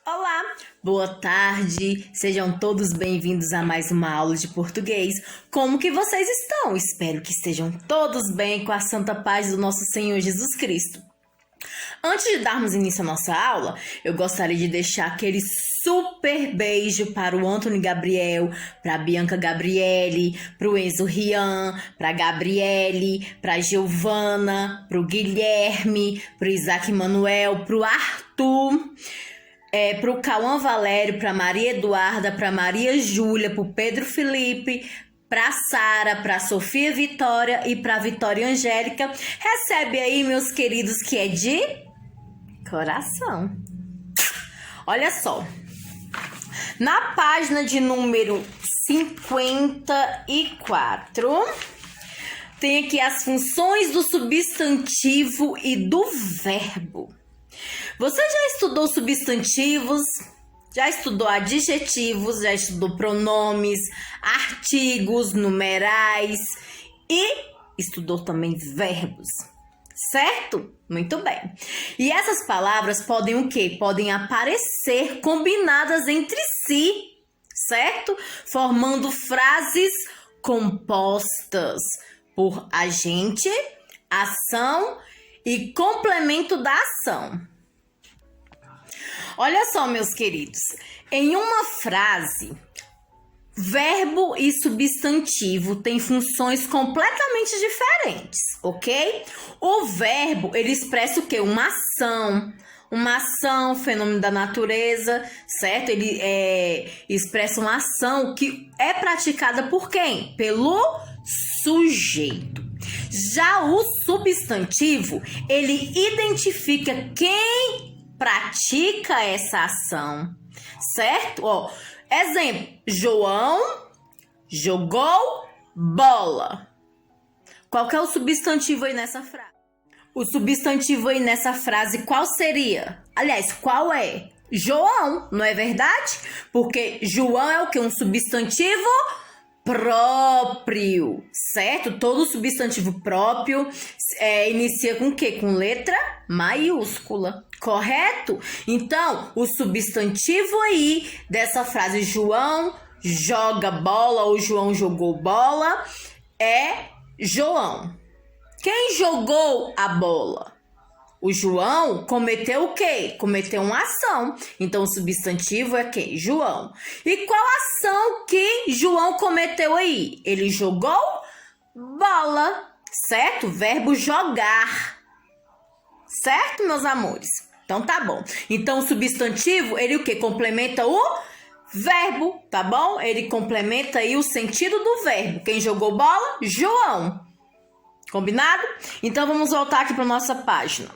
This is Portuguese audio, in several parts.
Olá, boa tarde, sejam todos bem-vindos a mais uma aula de português. Como que vocês estão? Espero que estejam todos bem com a santa paz do nosso Senhor Jesus Cristo. Antes de darmos início à nossa aula, eu gostaria de deixar aquele super beijo para o Antônio Gabriel, para a Bianca Gabriele, para o Enzo Rian, para a Gabriele, para a Giovana, para o Guilherme, para o Isaac Manuel, para o Arthur, para o Cauã Valério, para a Maria Eduarda, para a Maria Júlia, para o Pedro Felipe, para a Sara, para a Sofia Vitória e para a Vitória Angélica. Recebe aí, meus queridos, que é de coração. Olha só. Na página de número 54, tem aqui as funções do substantivo e do verbo. Você já estudou substantivos? Já estudou adjetivos, já estudou pronomes, artigos, numerais e estudou também verbos, certo? Muito bem. E essas palavras podem o quê? Podem aparecer combinadas entre si, certo? Formando frases compostas por agente, ação e complemento da ação. Olha só, meus queridos, em uma frase, verbo e substantivo têm funções completamente diferentes, ok? O verbo, ele expressa o quê? Uma ação, fenômeno da natureza, certo? Ele expressa uma ação que é praticada por quem? Pelo sujeito. Já o substantivo, ele identifica quem pratica essa ação, certo? Ó, exemplo, João jogou bola. Qual que é o substantivo aí nessa frase? O substantivo aí nessa frase qual seria? Aliás, qual é? João, não é verdade? Porque João é o que? Um substantivo próprio, certo? Todo substantivo próprio inicia com o quê? Com letra maiúscula, correto? Então, o substantivo aí dessa frase João joga bola ou João jogou bola é João. Quem jogou a bola? O João cometeu o quê? Cometeu uma ação. Então, o substantivo é quem? João. E qual ação que João cometeu aí? Ele jogou bola, certo? Verbo jogar. Certo, meus amores? Então, tá bom. Então, o substantivo, ele o quê? Complementa o verbo, tá bom? Ele complementa aí o sentido do verbo. Quem jogou bola? João. Combinado? Então, vamos voltar aqui para nossa página.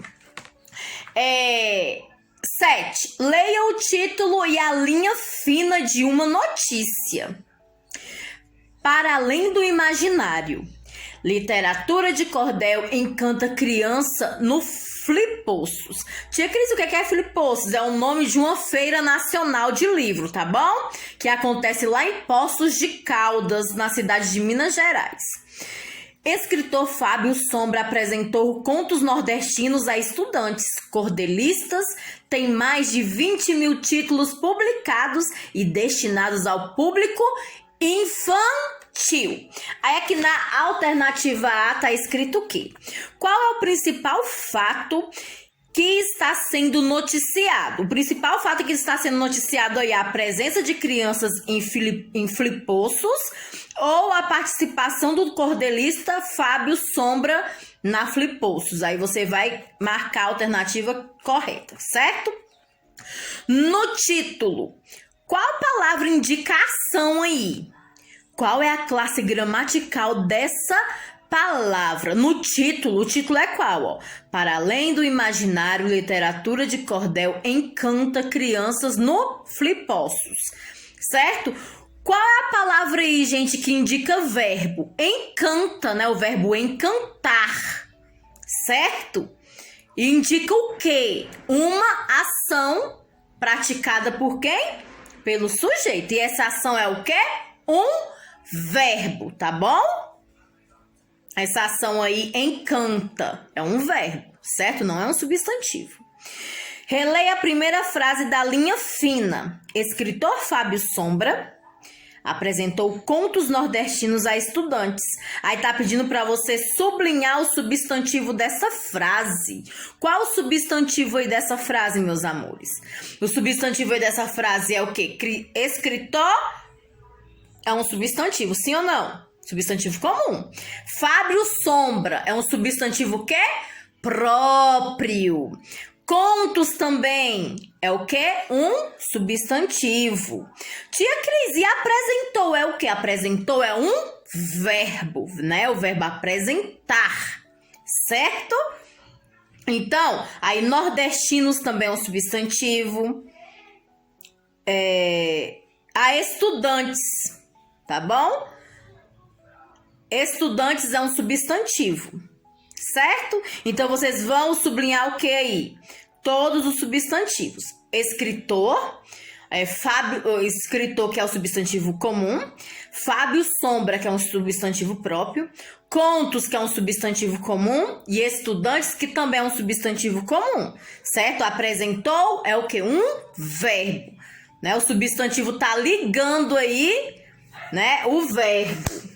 7. Leia o título e a linha fina de uma notícia. Para além do imaginário. Literatura de cordel encanta criança no Flipossos. Tia Cris, o que é Flipossos? É o nome de uma feira nacional de livro, tá bom? Que acontece lá em Poços de Caldas, na cidade de Minas Gerais. Escritor Fábio Sombra apresentou contos nordestinos a estudantes cordelistas, tem mais de 20 mil títulos publicados e destinados ao público infantil. Aí aqui na alternativa A está escrito o quê? Qual é o principal fato que está sendo noticiado? O principal fato que está sendo noticiado aí é a presença de crianças em Flipossos ou a participação do cordelista Fábio Sombra na Flipossos. Aí você vai marcar a alternativa correta, certo? No título, qual palavra indica a ação aí? Qual é a classe gramatical dessa palavra? No título, o título é qual? Ó? Para além do imaginário, literatura de cordel encanta crianças no Flipossos, certo? Qual é a palavra aí, gente, que indica verbo? Encanta, né? O verbo encantar, certo? E indica o quê? Uma ação praticada por quem? Pelo sujeito. E essa ação é o quê? Um verbo, tá bom? Essa ação aí encanta é um verbo, certo? Não é um substantivo. Releia a primeira frase da linha fina. Escritor Fábio Sombra apresentou contos nordestinos a estudantes. Aí tá pedindo para você sublinhar o substantivo dessa frase. Qual o substantivo aí dessa frase, meus amores? O substantivo aí dessa frase é o quê? Escritor é um substantivo, sim ou não? Substantivo comum. Fábio Sombra é um substantivo o quê? Próprio. Contos também é o quê? Um substantivo. Tia Cris, e apresentou é o quê? Apresentou é um verbo, né? O verbo apresentar, certo? Então, aí nordestinos também é um substantivo. A estudantes, tá bom? Estudantes é um substantivo. Certo? Então, vocês vão sublinhar o que aí? Todos os substantivos. Escritor, escritor, que é o substantivo comum. Fábio Sombra, que é um substantivo próprio. Contos, que é um substantivo comum. E estudantes, que também é um substantivo comum. Certo? Apresentou é o que? Um verbo. Né? O substantivo tá ligando aí, né? O verbo.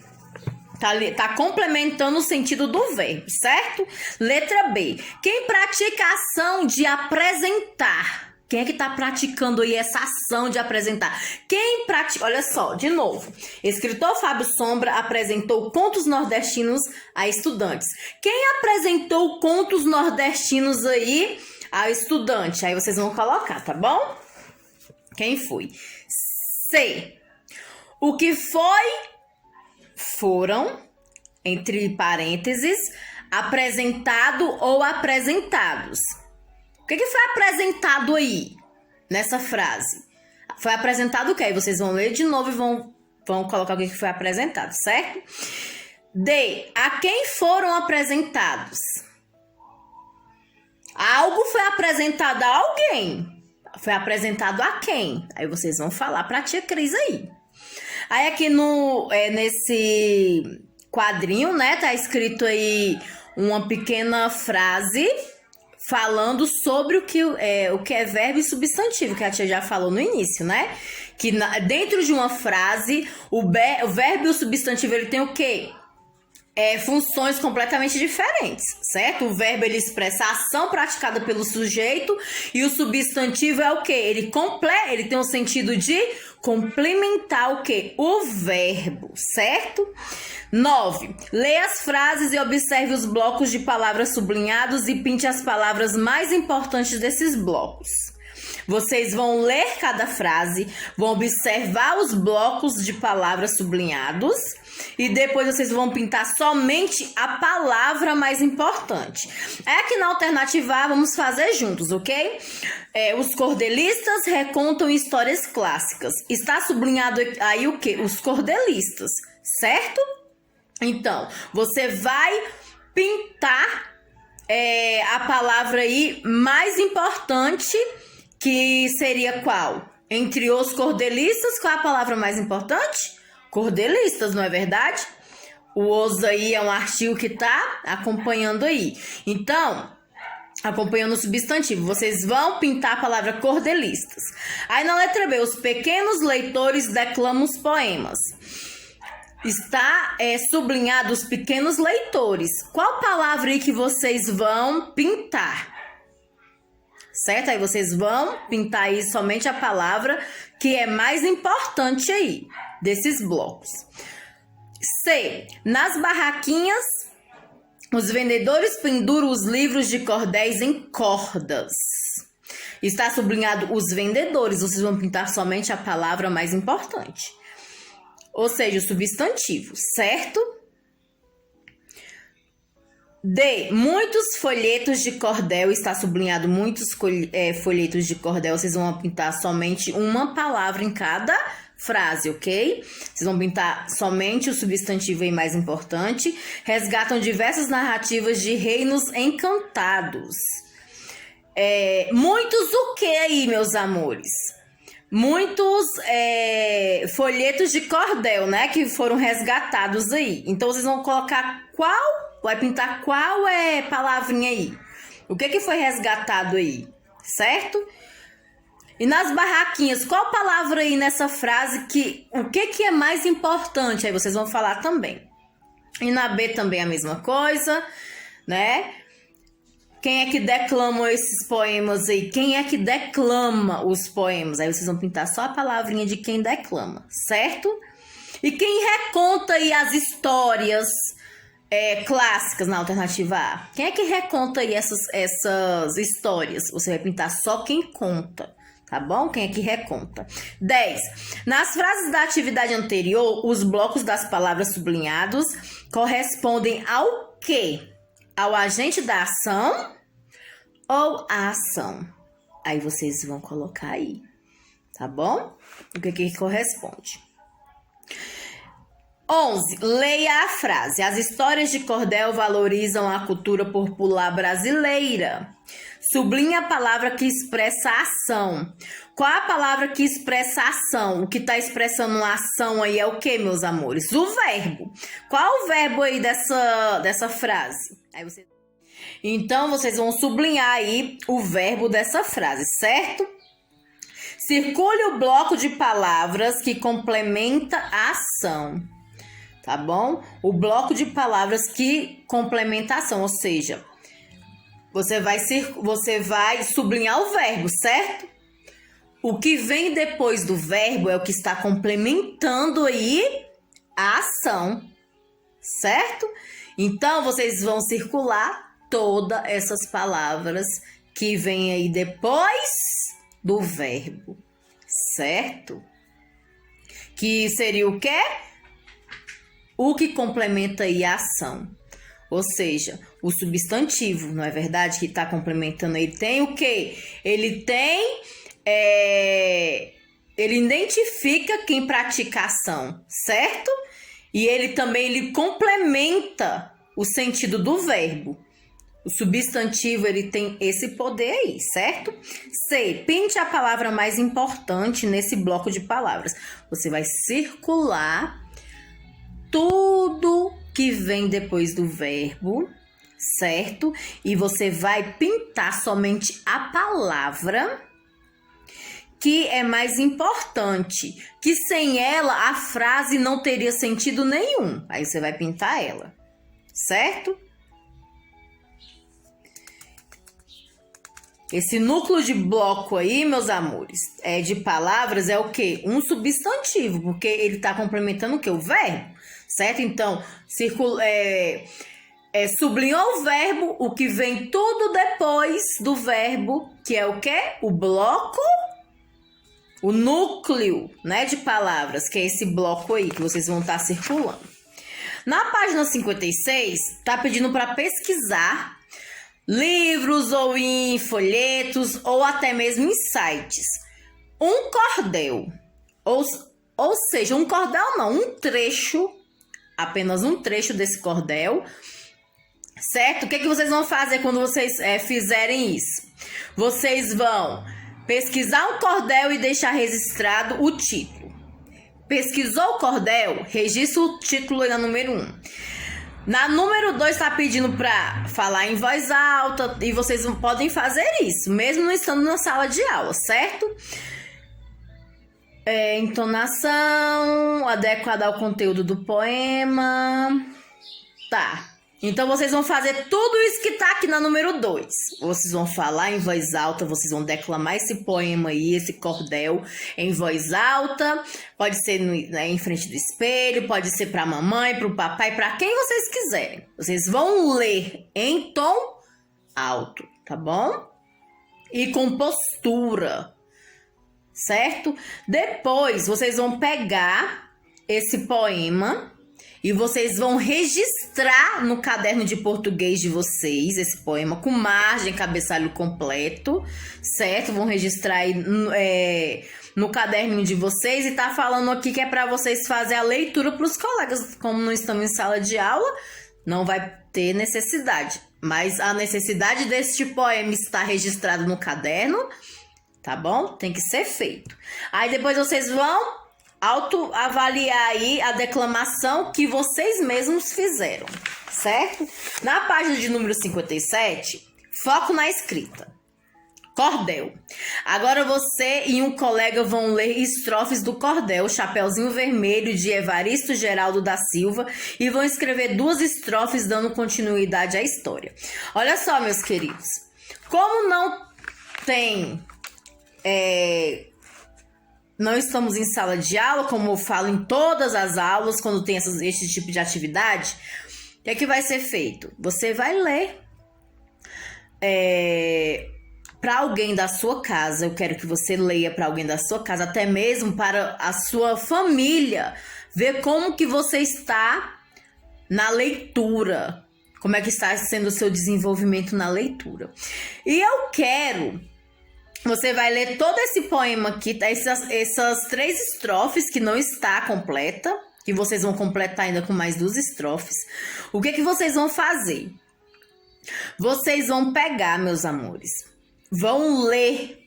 Tá complementando o sentido do verbo, certo? Letra B. Quem pratica a ação de apresentar? Quem é que tá praticando aí essa ação de apresentar? Quem pratica... Olha só, de novo. Escritor Fábio Sombra apresentou contos nordestinos a estudantes. Quem apresentou contos nordestinos aí ao estudante? Aí vocês vão colocar, tá bom? Quem foi? C. O que foram, entre parênteses, apresentado ou apresentados. O que foi apresentado aí, nessa frase? Foi apresentado o quê? Aí vocês vão ler de novo e vão colocar o que foi apresentado, certo? D. A quem foram apresentados? Algo foi apresentado a alguém. Foi apresentado a quem? Aí vocês vão falar pra tia Cris aí. Aí aqui nesse quadrinho, né, tá escrito aí uma pequena frase falando sobre o que é verbo e substantivo, que a tia já falou no início, né? Que dentro de uma frase, o verbo e o substantivo, ele tem o quê? Funções completamente diferentes, certo? O verbo, ele expressa a ação praticada pelo sujeito e o substantivo é o quê? Ele tem o sentido de complementar o quê? O verbo, certo? 9. Leia as frases e observe os blocos de palavras sublinhados e pinte as palavras mais importantes desses blocos. Vocês vão ler cada frase, vão observar os blocos de palavras sublinhados e depois vocês vão pintar somente a palavra mais importante. Aqui na alternativa A, vamos fazer juntos, ok? Os cordelistas recontam histórias clássicas. Está sublinhado aí o quê? Os cordelistas, certo? Então, você vai pintar a palavra aí mais importante, que seria qual? Entre os cordelistas, qual é a palavra mais importante? Cordelistas, não é verdade? O os aí é um artigo que tá acompanhando aí. Então, acompanhando o substantivo, vocês vão pintar a palavra cordelistas. Aí na letra B, os pequenos leitores declamam os poemas. Está sublinhado os pequenos leitores. Qual palavra aí que vocês vão pintar? Certo? Aí vocês vão pintar aí somente a palavra que é mais importante aí, desses blocos. C. Nas barraquinhas, os vendedores penduram os livros de cordéis em cordas. Está sublinhado os vendedores, vocês vão pintar somente a palavra mais importante. Ou seja, o substantivo, certo? D. Muitos folhetos de cordel, está sublinhado muitos folhetos de cordel, vocês vão pintar somente uma palavra em cada frase, ok? Vocês vão pintar somente o substantivo aí mais importante. Resgatam diversas narrativas de reinos encantados. Muitos o que aí, meus amores? Muitos folhetos de cordel, né? Que foram resgatados aí. Então, vocês vão colocar vai pintar qual palavrinha aí? O que foi resgatado aí? certo? E nas barraquinhas, qual palavra aí nessa frase o que é mais importante? Aí vocês vão falar também. E na B também a mesma coisa, né? Quem é que declama esses poemas aí? Quem é que declama os poemas? Aí vocês vão pintar só a palavrinha de quem declama, certo? E quem reconta aí as histórias clássicas na alternativa A? Quem é que reconta aí essas histórias? Você vai pintar só quem conta, tá bom? Quem é que reconta? 10. Nas frases da atividade anterior, os blocos das palavras sublinhados correspondem ao quê? Ao agente da ação ou à ação? Aí vocês vão colocar aí, tá bom? O que corresponde? 11. Leia a frase. As histórias de cordel valorizam a cultura popular brasileira. Sublinha a palavra que expressa a ação. Qual a palavra que expressa a ação? O que está expressando uma ação aí é o que, meus amores? O verbo. Qual o verbo aí dessa frase? Então, vocês vão sublinhar aí o verbo dessa frase, certo? Circule o bloco de palavras que complementa a ação, tá bom? O bloco de palavras que complementa a ação, ou seja, você vai sublinhar o verbo, certo? O que vem depois do verbo é o que está complementando aí a ação, certo? Então, vocês vão circular todas essas palavras que vêm aí depois do verbo, certo? Que seria o quê? O que complementa aí a ação. Ou seja, o substantivo, não é verdade? Que está complementando, ele tem o quê? Ele identifica quem pratica a ação, certo? E ele complementa o sentido do verbo. O substantivo, ele tem esse poder aí, certo? C. Pinte a palavra mais importante nesse bloco de palavras. Você vai circular tudo que vem depois do verbo, certo? E você vai pintar somente a palavra que é mais importante, que sem ela a frase não teria sentido nenhum. Aí você vai pintar ela, certo? Esse núcleo de bloco aí, meus amores, de palavras é o quê? Um substantivo, porque ele está complementando o quê? O verbo, certo? Então, sublinhou o verbo, o que vem tudo depois do verbo, que é o quê? O bloco, o núcleo, né, de palavras, que é esse bloco aí que vocês vão estar circulando. Na página 56, tá pedindo para pesquisar livros ou em folhetos ou até mesmo em sites. Um cordel, ou seja, um cordel não, um trecho, apenas um trecho desse cordel, certo? O que vocês vão fazer quando vocês fizerem isso? Vocês vão pesquisar um cordel e deixar registrado o título. Pesquisou o cordel? Registra o título aí na número 1. Na número 2 está pedindo para falar em voz alta e vocês podem fazer isso, mesmo não estando na sala de aula, certo? Entonação, adequada ao conteúdo do poema. Tá. Então, vocês vão fazer tudo isso que tá aqui na número 2. Vocês vão falar em voz alta, vocês vão declamar esse poema aí, esse cordel, em voz alta. Pode ser em frente do espelho, pode ser pra mamãe, pro papai, pra quem vocês quiserem. Vocês vão ler em tom alto, tá bom? E com postura, certo? Depois, vocês vão pegar esse poema e vocês vão registrar no caderno de português de vocês esse poema com margem, cabeçalho completo, certo? Vão registrar aí no caderninho de vocês e tá falando aqui que é para vocês fazer a leitura para os colegas. Como não estamos em sala de aula, não vai ter necessidade. Mas a necessidade deste poema estar registrado no caderno, tá bom? Tem que ser feito. Aí depois vocês vão autoavaliar aí a declamação que vocês mesmos fizeram, certo? Na página de número 57, foco na escrita. Cordel. Agora você e um colega vão ler estrofes do Cordel, Chapeuzinho Vermelho, de Evaristo Geraldo da Silva, e vão escrever 2 estrofes dando continuidade à história. Olha só, meus queridos, como não tem... não estamos em sala de aula, como eu falo em todas as aulas, quando tem esse tipo de atividade, o que é que vai ser feito? Você vai ler para alguém da sua casa. Eu quero que você leia para alguém da sua casa, até mesmo para a sua família, ver como que você está na leitura, como é que está sendo o seu desenvolvimento na leitura. E eu quero... Você vai ler todo esse poema aqui, tá? Essas 3 estrofes que não está completa, que vocês vão completar ainda com mais 2 estrofes. O que que vocês vão fazer? Vocês vão pegar, meus amores, vão ler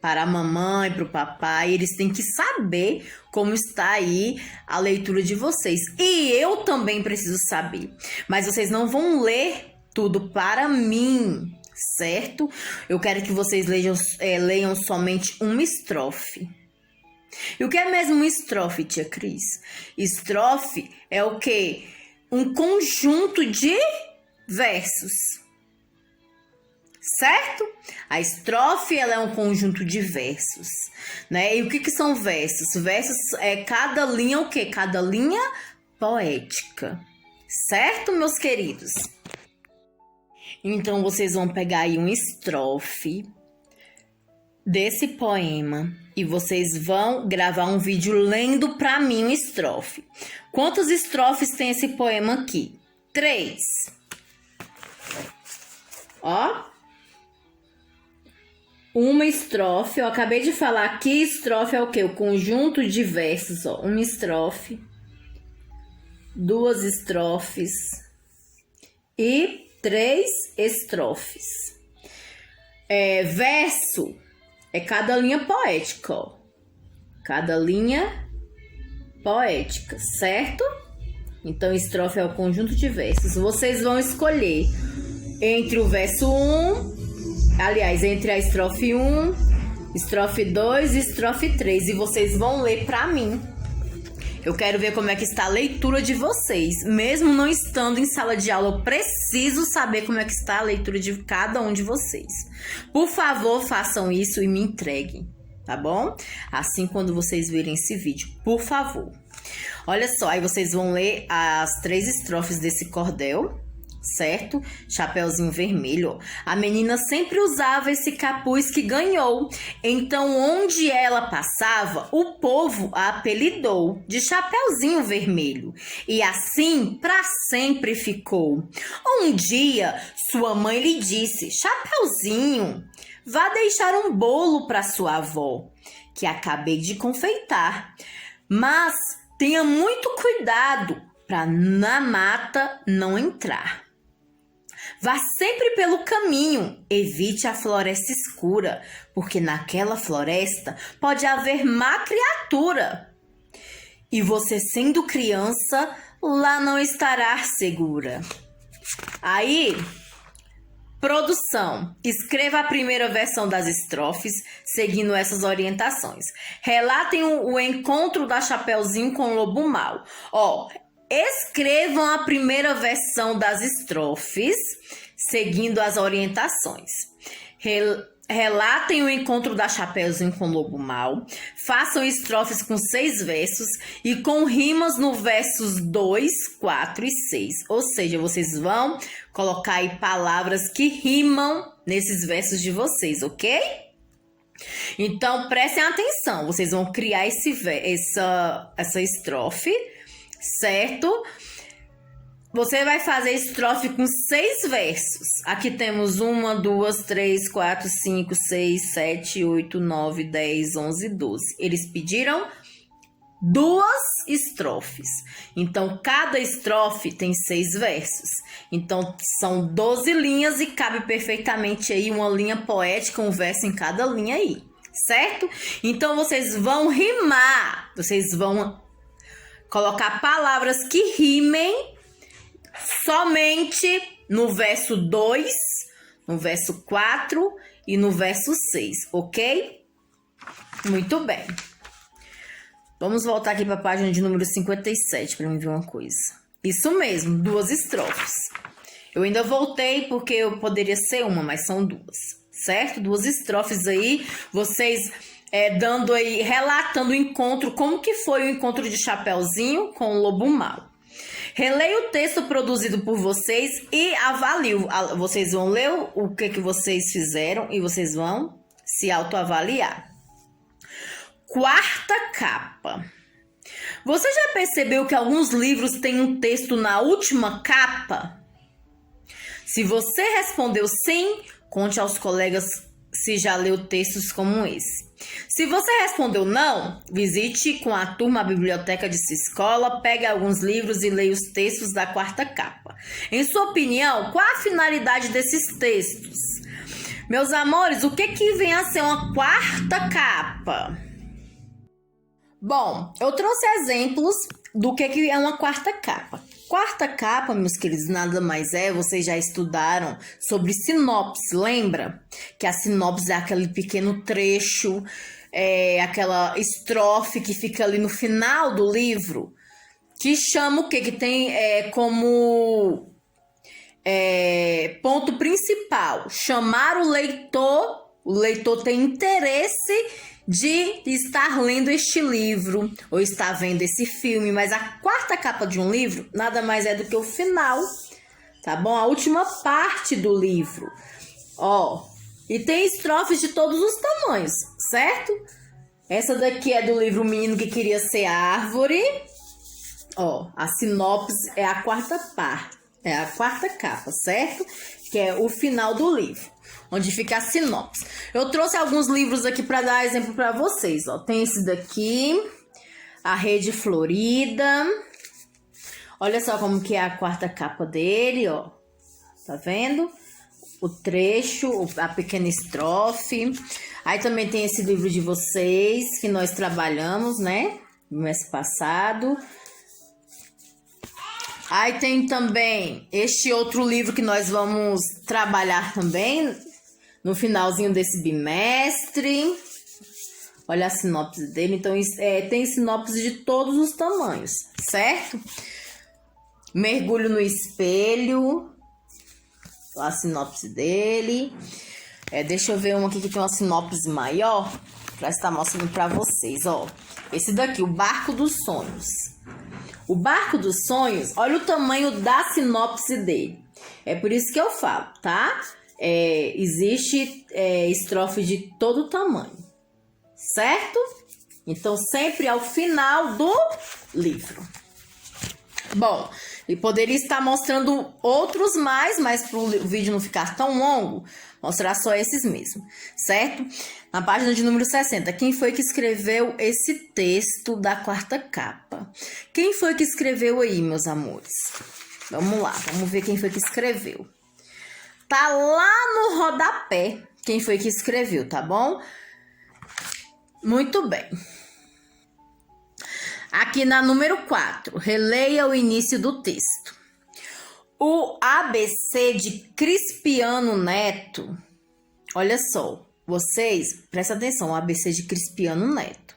para a mamãe, para o papai. Eles têm que saber como está aí a leitura de vocês. E eu também preciso saber. Mas vocês não vão ler tudo para mim, certo? Eu quero que vocês leiam somente uma estrofe. E o que é mesmo uma estrofe, tia Cris? Estrofe é o quê? Um conjunto de versos, certo? A estrofe, ela é um conjunto de versos, né? E o que são versos? Versos é cada linha o quê? Cada linha poética, certo, meus queridos? Então, vocês vão pegar aí uma estrofe desse poema e vocês vão gravar um vídeo lendo pra mim uma estrofe. Quantas estrofes tem esse poema aqui? 3. Ó. Uma estrofe, eu acabei de falar que estrofe é o quê? O conjunto de versos, ó. Uma estrofe, 2 estrofes e 3 estrofes. Verso é cada linha poética, ó. Cada linha poética, certo? Então, estrofe é o conjunto de versos. Vocês vão escolher entre o verso 1, aliás, entre a estrofe 1, estrofe 2 e estrofe 3. E vocês vão ler pra mim. Eu quero ver como é que está a leitura de vocês. Mesmo não estando em sala de aula, eu preciso saber como é que está a leitura de cada um de vocês. Por favor, façam isso e me entreguem, tá bom? Assim, quando vocês virem esse vídeo, por favor. Olha só, aí vocês vão ler as 3 estrofes desse cordel, certo? Chapeuzinho Vermelho. A menina sempre usava esse capuz que ganhou. Então, onde ela passava, o povo a apelidou de Chapeuzinho Vermelho. E assim, para sempre ficou. Um dia, sua mãe lhe disse: Chapeuzinho, vá deixar um bolo para sua avó, que acabei de confeitar. Mas tenha muito cuidado para na mata não entrar. Vá sempre pelo caminho, evite a floresta escura, porque naquela floresta pode haver má criatura. E você, sendo criança, lá não estará segura. Aí, produção, escreva a primeira versão das estrofes, seguindo essas orientações. Relatem o encontro da Chapeuzinho com o Lobo Mau. Escrevam a primeira versão das estrofes, seguindo as orientações. Relatem o encontro da Chapeuzinho com o Lobo Mau. Façam estrofes com 6 versos e com rimas no versos 2, 4 e 6. Ou seja, vocês vão colocar aí palavras que rimam nesses versos de vocês, ok? Então, prestem atenção. Vocês vão criar essa estrofe, certo? Você vai fazer estrofe com 6 versos. Aqui temos 1, 2, 3, 4, 5, 6, 7, 8, 9, 10, 11, 12. Eles pediram 2 estrofes. Então, cada estrofe tem 6 versos. Então, são 12 linhas e cabe perfeitamente aí uma linha poética, um verso em cada linha aí, certo? Então, vocês vão rimar. Vocês vão colocar palavras que rimem somente no verso 2, no verso 4 e no verso 6, ok? Muito bem. Vamos voltar aqui para a página de número 57 para me ver uma coisa. Isso mesmo, 2 estrofes. Eu ainda voltei porque eu poderia ser uma, mas são 2, certo? 2 estrofes aí, vocês dando aí, relatando o encontro, como que foi o encontro de Chapeuzinho com o Lobo Mau. Releia o texto produzido por vocês e avalie. Vocês vão ler o que vocês fizeram e vocês vão se autoavaliar. Quarta capa. Você já percebeu que alguns livros têm um texto na última capa? Se você respondeu sim, conte aos colegas se já leu textos como esse. Se você respondeu não, visite com a turma a biblioteca de sua escola, pegue alguns livros e leia os textos da quarta capa. Em sua opinião, qual a finalidade desses textos? Meus amores, o que vem a ser uma quarta capa? Bom, eu trouxe exemplos do que é uma quarta capa. Quarta capa, meus queridos, nada mais vocês já estudaram sobre sinopse, lembra? Que a sinopse é aquele pequeno trecho, aquela estrofe que fica ali no final do livro, que chama o quê? Que tem como ponto principal, chamar o leitor tem interesse de estar lendo este livro ou estar vendo esse filme, mas a quarta capa de um livro nada mais é do que o final, tá bom? A última parte do livro, e tem estrofes de todos os tamanhos, certo? Essa daqui é do livro O Menino que Queria Ser Árvore, a sinopse é a quarta parte, é a quarta capa, certo? Que é o final do livro, onde fica a sinopse. Eu trouxe alguns livros aqui para dar exemplo para vocês, Tem esse daqui, A Rede Florida. Olha só como que é a quarta capa dele, Tá vendo? O trecho, a pequena estrofe. Aí também tem esse livro de vocês, que nós trabalhamos, né? No mês passado. Aí tem também este outro livro que nós vamos trabalhar também no finalzinho desse bimestre. Olha a sinopse dele. Então, tem sinopse de todos os tamanhos, certo? Mergulho no Espelho. A sinopse dele. Deixa eu ver um aqui que tem uma sinopse maior para estar mostrando para vocês, Esse daqui, O Barco dos Sonhos. O Barco dos Sonhos, olha o tamanho da sinopse dele. É por isso que eu falo, tá? Existe estrofe de todo tamanho, certo? Então, sempre ao final do livro. Bom, e poderia estar mostrando outros mais, mas para o vídeo não ficar tão longo, mostrar só esses mesmo, certo? Na página de número 60, quem foi que escreveu esse texto da quarta capa? Quem foi que escreveu aí, meus amores? Vamos lá, vamos ver quem foi que escreveu. Tá lá no rodapé quem foi que escreveu, tá bom? Muito bem. Aqui na número 4, releia o início do texto. O ABC de Crispiano Neto. Olha só, vocês, prestem atenção, o ABC de Crispiano Neto.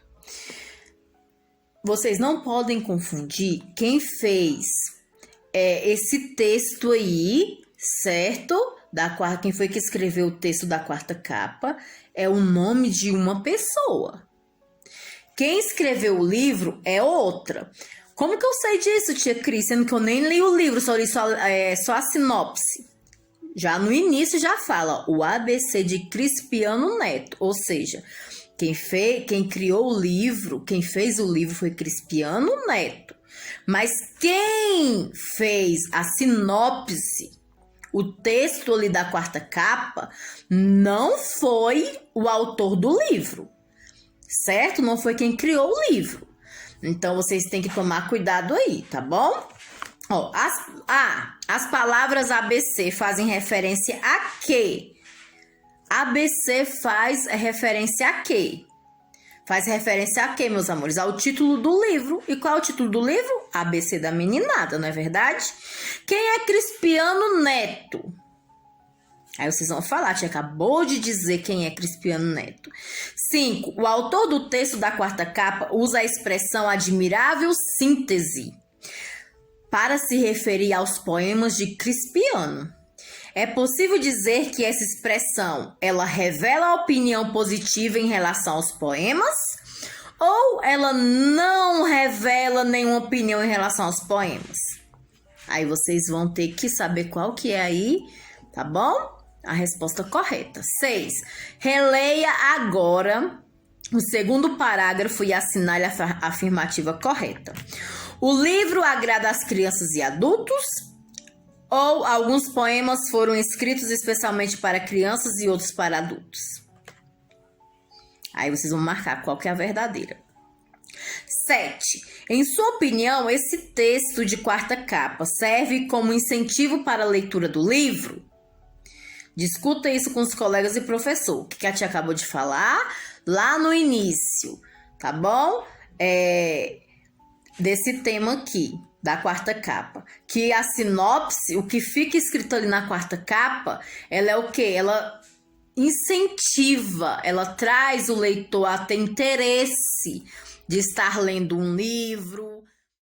Vocês não podem confundir quem fez esse texto aí, certo? Quem foi que escreveu o texto da quarta capa é o nome de uma pessoa. Quem escreveu o livro é outra. Como que eu sei disso, tia Cris? Sendo que eu nem li o livro, só li só a sinopse. Já no início já fala o ABC de Crispiano Neto. Ou seja, quem criou o livro, quem fez o livro foi Crispiano Neto. Mas quem fez a sinopse, o texto ali da quarta capa, não foi o autor do livro. Certo? Não foi quem criou o livro. Então, vocês têm que tomar cuidado aí, tá bom? As palavras ABC fazem referência a quê? ABC faz referência a quê? Faz referência a quê, meus amores? Ao título do livro. E qual é o título do livro? ABC da Meninada, não é verdade? Quem é Crispiano Neto? Aí vocês vão falar, a tia acabou de dizer quem é Crispiano Neto. 5. O autor do texto da quarta capa usa a expressão admirável síntese para se referir aos poemas de Crispiano. É possível dizer que essa expressão, ela revela a opinião positiva em relação aos poemas? Ou ela não revela nenhuma opinião em relação aos poemas? Aí vocês vão ter que saber qual que é aí, tá bom? A resposta correta. 6. Releia agora o segundo parágrafo e assinale a afirmativa correta. O livro agrada às crianças e adultos? Ou alguns poemas foram escritos especialmente para crianças e outros para adultos? Aí vocês vão marcar qual que é a verdadeira. 7. Em sua opinião, esse texto de quarta capa serve como incentivo para a leitura do livro? Discuta isso com os colegas e professor. O que a tia acabou de falar lá no início, tá bom? Desse tema aqui, da quarta capa. Que a sinopse, o que fica escrito ali na quarta capa, ela é o quê? Ela incentiva, ela traz o leitor a ter interesse de estar lendo um livro,